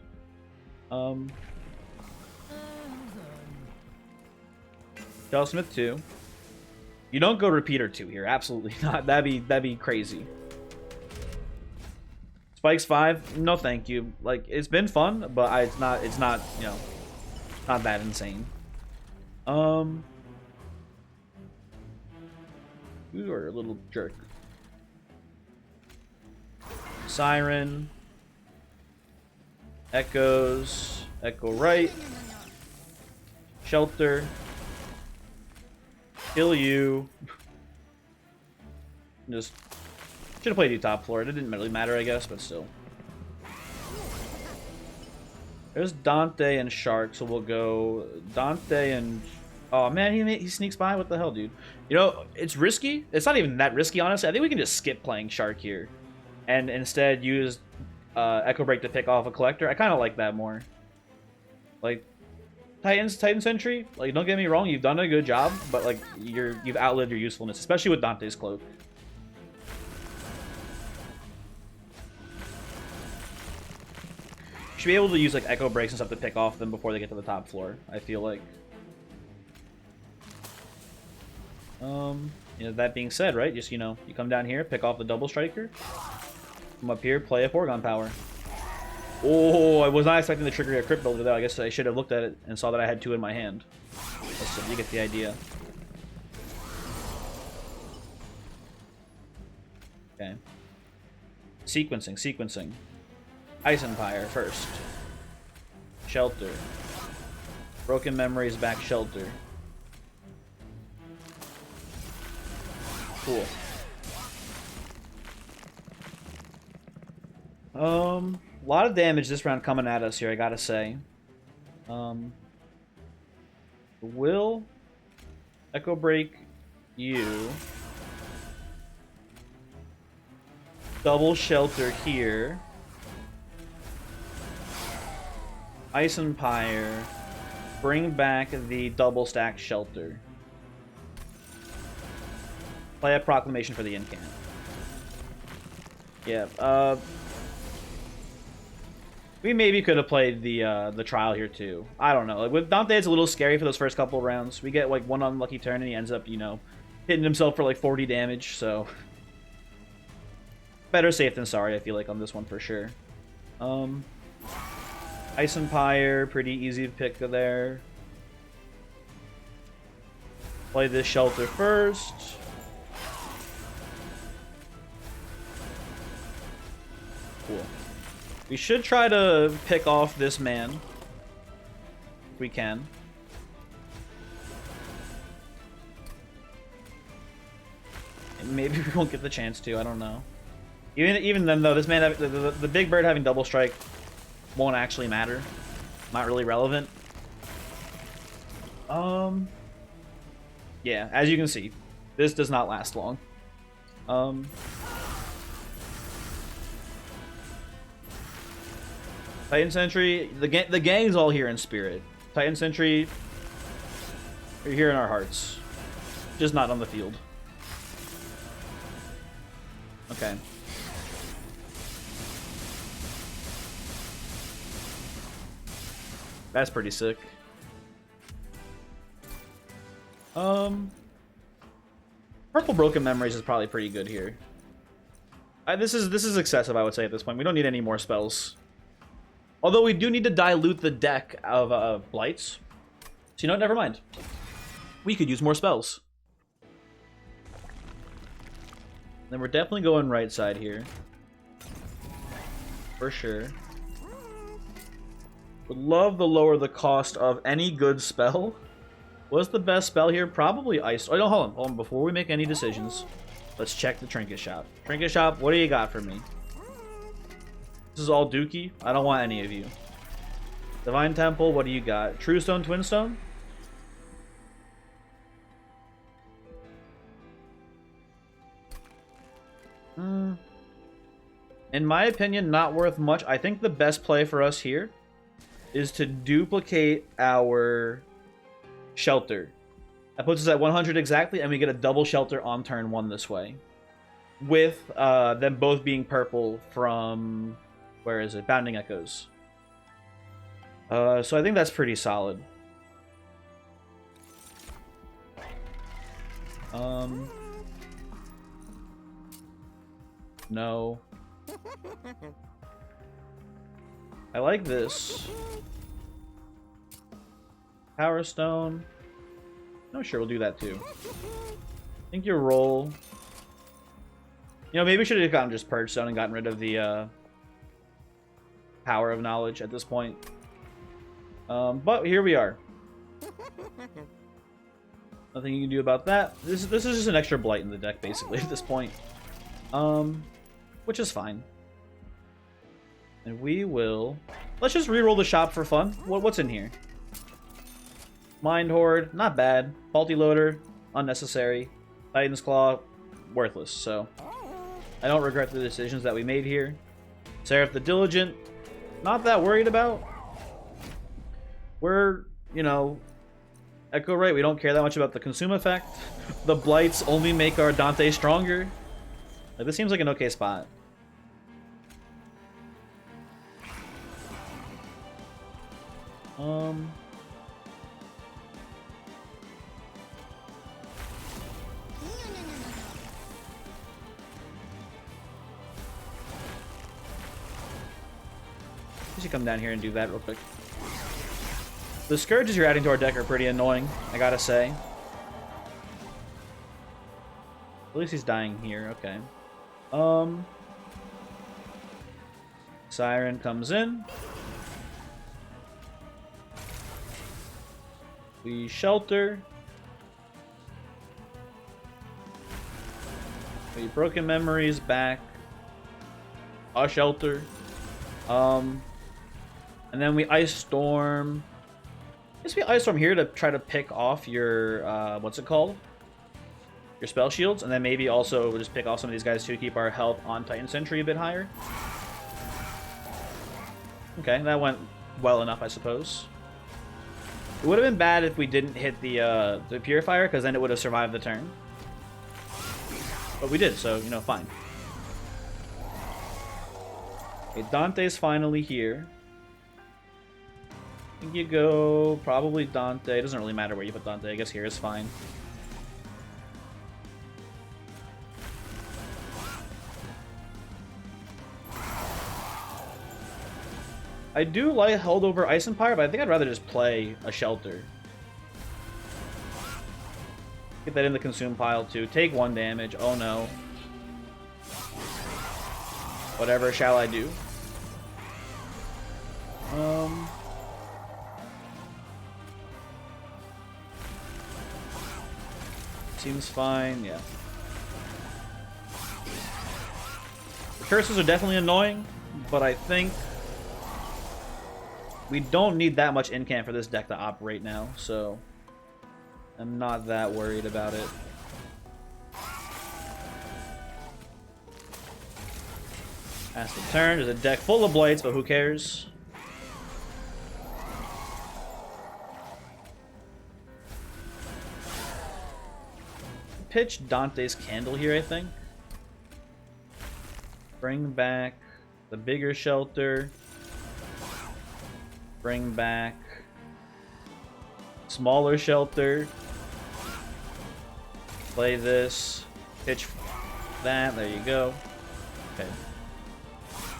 Smith 2. You don't go Repeater 2 here. Absolutely not. That'd be crazy. Spikes 5. No, thank you. Like, it's been fun, but it's not, you know, not that insane. You are a little jerk. Siren. Echoes. Echo right. Shelter. Kill you. Just should have played you top floor. It didn't really matter, I guess, but still. There's Dante and Shark, so we'll go Dante and... Oh, man, he sneaks by? What the hell, dude? You know, it's risky. It's not even that risky, honestly. I think we can just skip playing Shark here. And instead use Echo Break to pick off a Collector. I kind of like that more. Like, Titan Sentry, like, don't get me wrong, you've done a good job, but, like, you've outlived your usefulness, especially with Dante's Cloak. You should be able to use, like, Echo Breaks and stuff to pick off them before they get to the top floor, I feel like. You know, that being said, right, just, you know, you come down here, pick off the Double Striker, come up here, play a foregone power. Oh, I was not expecting to trigger a Crypt Builder there. I guess I should have looked at it and saw that I had 2 in my hand. So you get the idea. Okay. Sequencing. Ice Empire first. Shelter. Broken Memories back Shelter. Cool. A lot of damage this round coming at us here, I gotta say. Will Echo Break you. Double Shelter here. Ice Empire. Bring back the double stack Shelter. Play a Proclamation for the incant. Yeah, we maybe could have played the trial here too. I don't know. Like, with Dante, it's a little scary for those first couple of rounds. We get like one unlucky turn and he ends up, you know, hitting himself for like 40 damage. So better safe than sorry, I feel like, on this one for sure. Ice Empire, pretty easy to pick there. Play this shelter first. Cool. We should try to pick off this man. If we can. Maybe we won't get the chance to, I don't know. Even then though, this man, the big bird having double strike won't actually matter. Not really relevant. Yeah, as you can see, this does not last long. Titan Sentry, the gang's all here in spirit. Titan Sentry, you're here in our hearts. Just not on the field. Okay. That's pretty sick. Purple Broken Memories is probably pretty good here. This is excessive, I would say, at this point. We don't need any more spells. Although we do need to dilute the deck of blights. So you know what? Never mind. We could use more spells. Then we're definitely going right side here. For sure. Would love to lower the cost of any good spell. What's the best spell here? Probably Ice. Oh, no, hold on. Before we make any decisions, let's check the Trinket Shop. Trinket Shop, what do you got for me? This is all Dookie. I don't want any of you. Divine Temple, what do you got? True Stone, Twin Stone? In my opinion, not worth much. I think the best play for us here is to duplicate our shelter. That puts us at 100 exactly, and we get a double shelter on turn 1 this way. With them both being purple from, where is it? Bounding Echoes. So I think that's pretty solid. No. I like this. Power Stone. No, sure, we'll do that too. I think your roll. You know, maybe we should have gotten just Purge Stone and gotten rid of the Power of Knowledge at this point. But here we are. Nothing you can do about that. This is just an extra blight in the deck, basically, at this point. Which is fine. And we will... Let's just re-roll the shop for fun. What's in here? Mind Horde, not bad. Faulty Loader, unnecessary. Titan's Claw, worthless. So, I don't regret the decisions that we made here. Seraph the Diligent, not that worried about. We're, you know, Echo Right, we don't care that much about the consume effect. The Blights only make our Dante stronger. Like, this seems like an okay spot. We should come down here and do that real quick. The Scourges you're adding to our deck are pretty annoying, I gotta say. At least he's dying here, okay. Siren comes in. We shelter. We Broken Memories back. A shelter. And then we Ice Storm. I guess we Ice Storm here to try to pick off your, what's it called? Your spell shields, and then maybe also we'll just pick off some of these guys to keep our health on Titan Sentry a bit higher. Okay, that went well enough, I suppose. It would have been bad if we didn't hit the Purifier, because then it would have survived the turn. But we did, so, you know, fine. Okay, Dante's finally here. I think you go probably Dante. It doesn't really matter where you put Dante. I guess here is fine. I do like Holdover Ice Empire, but I think I'd rather just play a Shelter. Get that in the consume pile too. Take 1 damage. Oh no. Whatever shall I do? Seems fine, yeah. The curses are definitely annoying, but I think we don't need that much incant for this deck to operate now, so I'm not that worried about it. Pass the turn. There's a deck full of blights, but who cares? Pitch Dante's Candle here, I think. Bring back the bigger Shelter. Bring back smaller Shelter. Play this. Pitch that. There you go. Okay.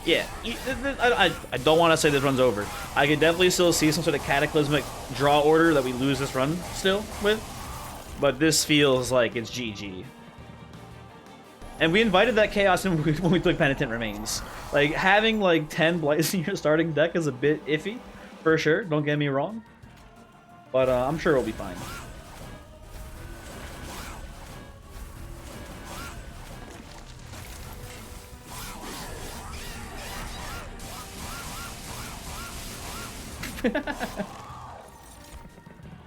Yeah, I don't want to say this run's over. I could definitely still see some sort of cataclysmic draw order that we lose this run still with. But this feels like it's GG. And we invited that chaos in when we took Penitent Remains. Like, having like 10 blights in your starting deck is a bit iffy, for sure, don't get me wrong. But I'm sure it'll be fine.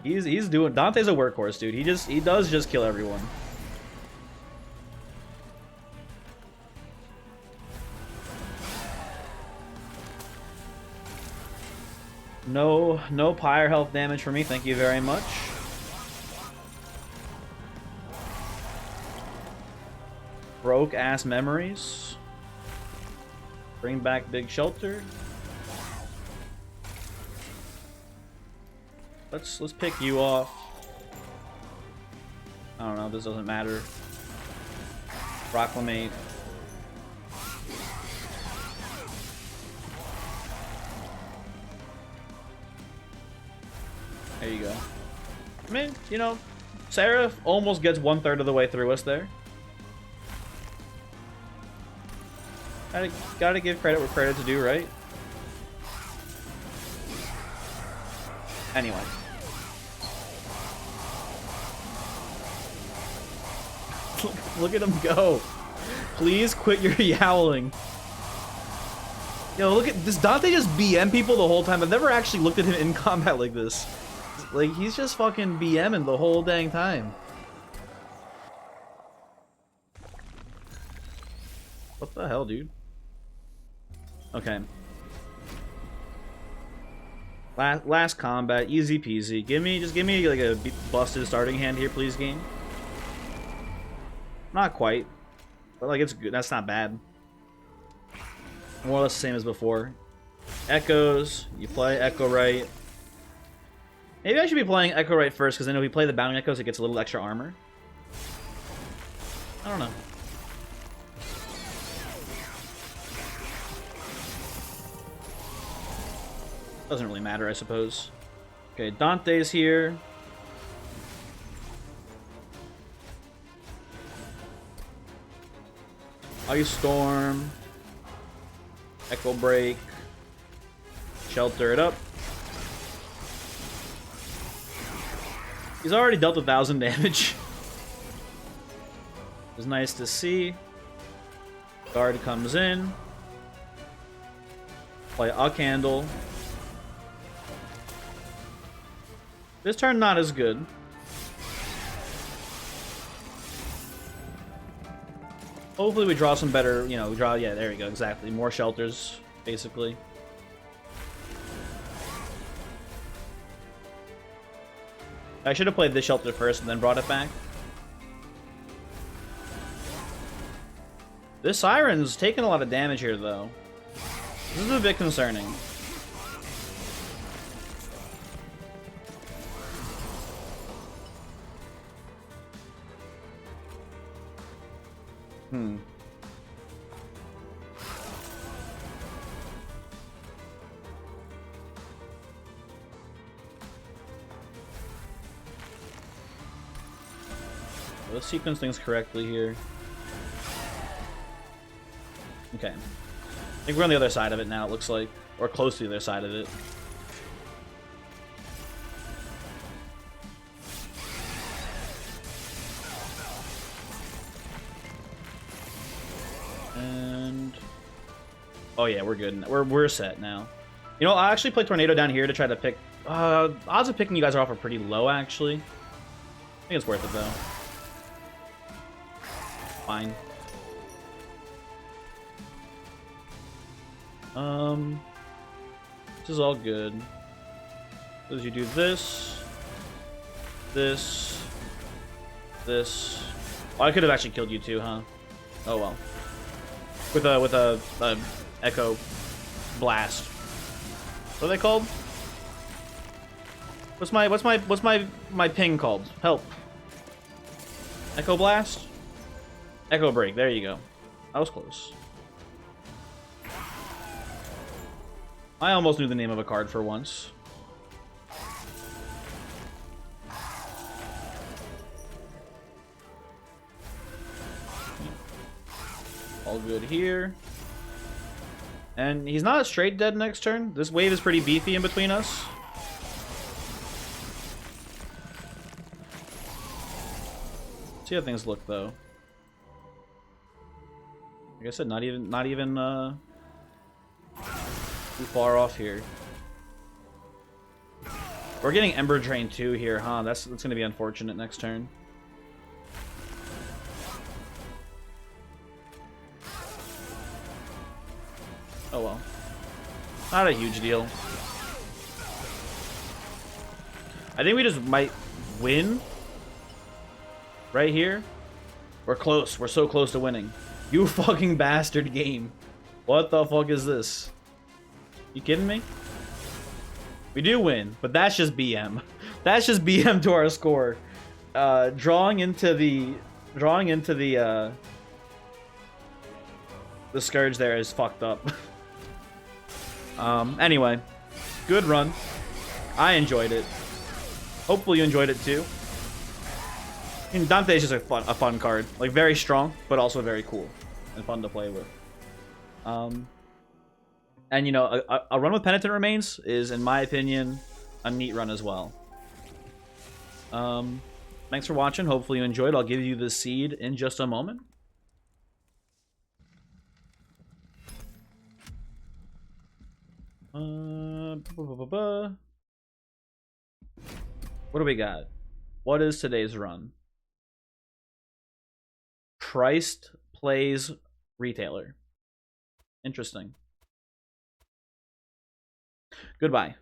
He's doing. Dante's a workhorse, dude. He does just kill everyone. No pyre health damage for me. Thank you very much. Broke ass memories. Bring back big Shelter. Let's pick you off. I don't know, this doesn't matter. Proclamate. There you go. I mean, you know, Seraph almost gets 1/3 of the way through us there. Gotta give credit where credit's due, right? Anyway. Look at him go. Please quit your yowling. Yo, look at this. Dante just BM people the whole time. I've never actually looked at him in combat like this. Like, he's just fucking BMing the whole dang time. What the hell, dude? Okay. Last combat, easy peasy. Just give me like a busted starting hand here, please, game. Not quite, but like it's good. That's not bad. More or less the same as before. Echoes. You play Echo Right. Maybe I should be playing Echo Right first, because then if we play the Bounding Echoes, it gets a little extra armor. I don't know. Doesn't really matter, I suppose. Okay, Dante's here. Ice Storm. Echo Break. Shelter it up. He's already dealt 1,000 damage. It's nice to see. Guard comes in. Play a candle. This turn not as good. Hopefully we draw some better, you know, yeah, there we go, exactly. More Shelters, basically. I should have played this Shelter first and then brought it back. This Siren's taking a lot of damage here, though. This is a bit concerning. let's sequence things correctly here. Okay. I think we're on the other side of it now, it looks like. Or close to the other side of it. And... oh yeah, we're good. We're set now. You know, I actually play Tornado down here to try to pick... odds of picking you guys off are pretty low, actually. I think it's worth it, though. Fine. This is all good. As you do this, this. Oh, I could have actually killed you too, huh? Oh well. With a echo blast. What are they called? What's my ping called? Help. Echo blast? Echo break. There you go. I was close. I almost knew the name of a card for once. All good here. And he's not straight dead next turn. This wave is pretty beefy in between us. See how things look though. Like I said, not even too far off here. We're getting Ember Drain too here, huh? That's gonna be unfortunate next turn. Oh well. Not a huge deal. I think we just might win. Right here. We're close. We're so close to winning. You fucking bastard game. What the fuck is this? You kidding me? We do win, but that's just BM. That's just BM to our score. Drawing into the Scourge there is fucked up. Anyway, good run. I enjoyed it. Hopefully you enjoyed it too. I mean, Dante is just a fun card. Like, very strong, but also very cool and fun to play with. And, you know, a run with Penitent Remains is, in my opinion, a neat run as well. Thanks for watching. Hopefully you enjoyed. I'll give you the seed in just a moment. What do we got? What is today's run? Christ plays retailer. Interesting. Goodbye.